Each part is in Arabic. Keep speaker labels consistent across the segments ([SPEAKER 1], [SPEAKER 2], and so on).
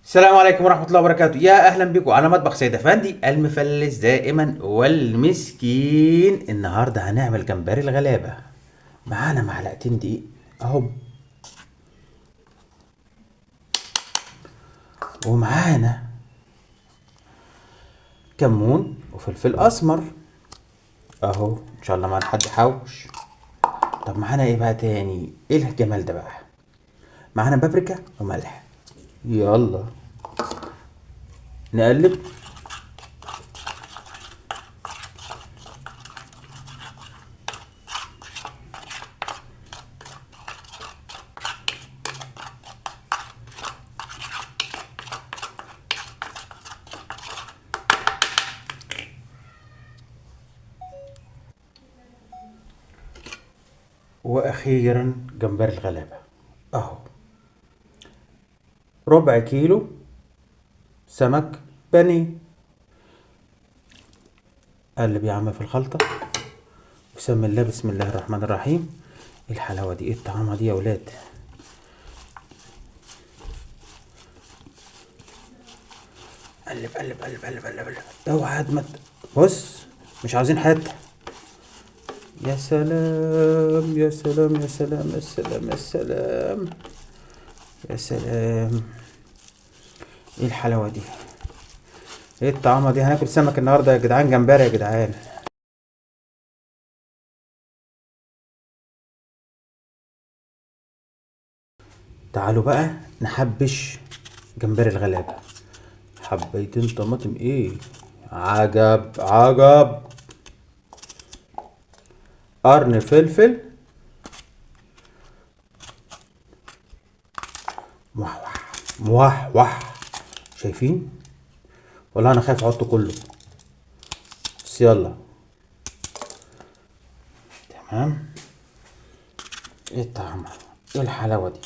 [SPEAKER 1] السلام عليكم ورحمة الله وبركاته، يا أهلا بكم على مطبخ سيد أفندي المفلس دائما والمسكين. النهاردة هنعمل جمبري الغلابة. معانا معلقتين دقيق أهو، ومعانا كمون وفلفل أسمر أهو، إن شاء الله ما حد يحوش. طب معانا إيه بقى تاني؟ إيه الجمال ده بقى؟ معانا بابريكا وملح. يلا نقلب. وأخيرا جمبري الغلابة أهو، ربع كيلو سمك بانيه. قلب يا عم في الخلطة، بسم الله بسم الله الرحمن الرحيم. ايه الحلاوة دي، ايه الطعامة دي يا ولاد؟ قلب قلب قلب قلب قلب قلب، اوعى بص، مش عاوزين حتة. يا سلام يا سلام يا سلام يا سلام يا سلام يا سلام. ايه الحلاوة دي، ايه الطعامة دي؟ هناكل سمك النهاردة يا جدعان، جمبري يا جدعان. تعالوا بقى نحبش جمبري الغلابة. حبيتين طماطم ايه، عجب عجب. قرن فلفل، موحوح موحوح. شايفين؟ والله انا خايف احطه كله، بس يلا. تمام. ايه الطعم، ايه الحلاوة دي،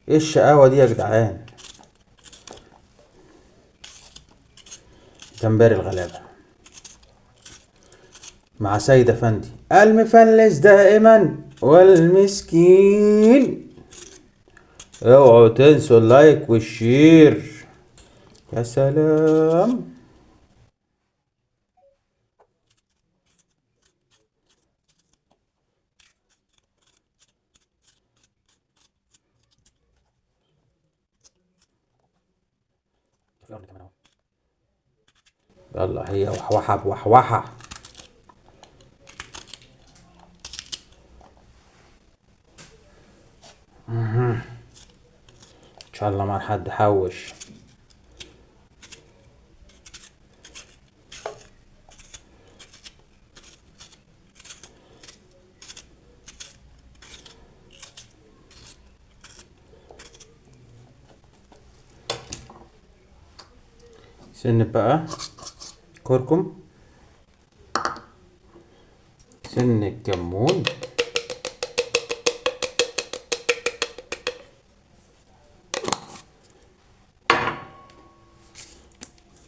[SPEAKER 1] ايه الشقاوة دي يا جدعان؟ جمبري الغلابة مع سيد افندي المفلس دائما والمسكين. اوعوا تنسوا اللايك والشير. يا سلام. يلا هي وحوحة بوحوحة. ان شاء الله ما حد حوش. سن بقى كركم، سن الكمون،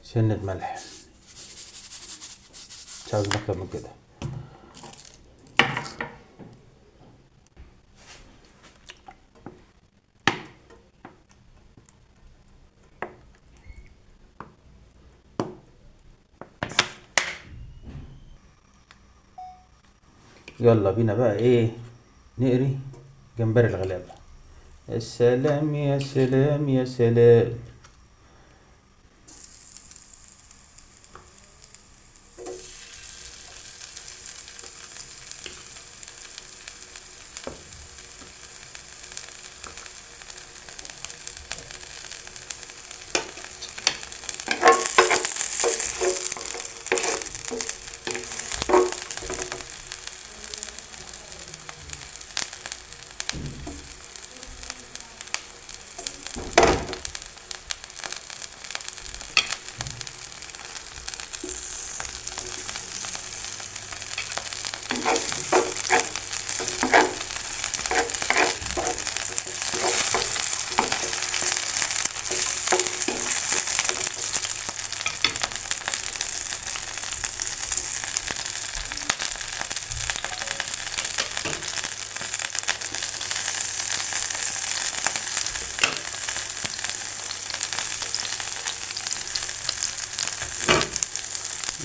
[SPEAKER 1] سنة ملح، مش عاوز اكتر من كده. يلا بينا بقى ايه، نقري جمبري الغلابة. يا سلام يا سلام يا سلام.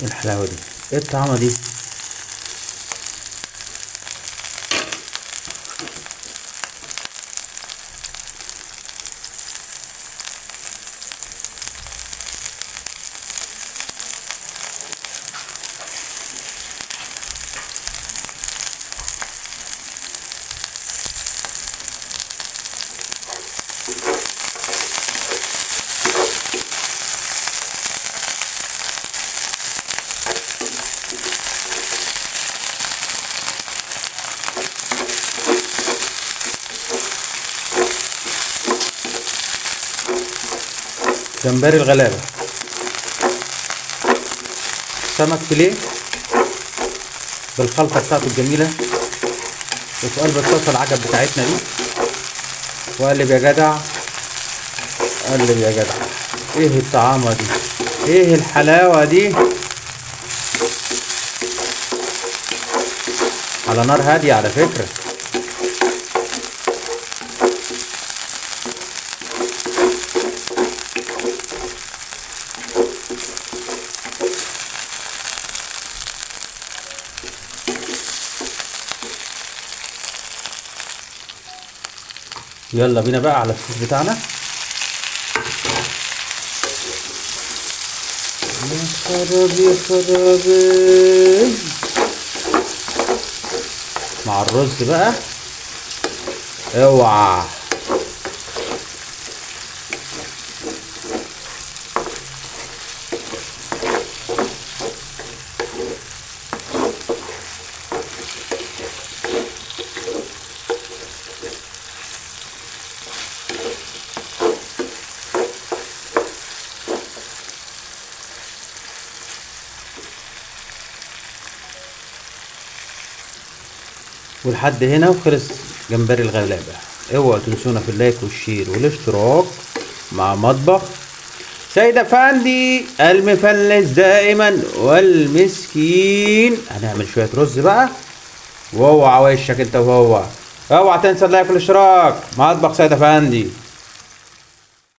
[SPEAKER 1] ايه الحلاوه دي، ايه الطعمه دي. جمبري الغلابه، سمك فيليه بالخلطه بتاعته الجميله، وفي قلب الصلصه العجب بتاعتنا دي. وقلب يا جدع، قلب يا جدع. ايه الطعامه دي، ايه الحلاوه دي. على نار هاديه على فكره. يلا بينا بقى على الصوص بتاعنا. يا خرابي يا خرابي، مع الرز بقى. اوعى. ولحد هنا وخلص جمبري الغلابة. اوعوا تنسونا في اللايك والشير والاشتراك مع مطبخ سيد افندي المفلس دائما والمسكين. هنعمل شوية رز بقى، واوعى وشك انت وهو. اوعى تنسى اللايك والاشتراك. مطبخ سيد افندي.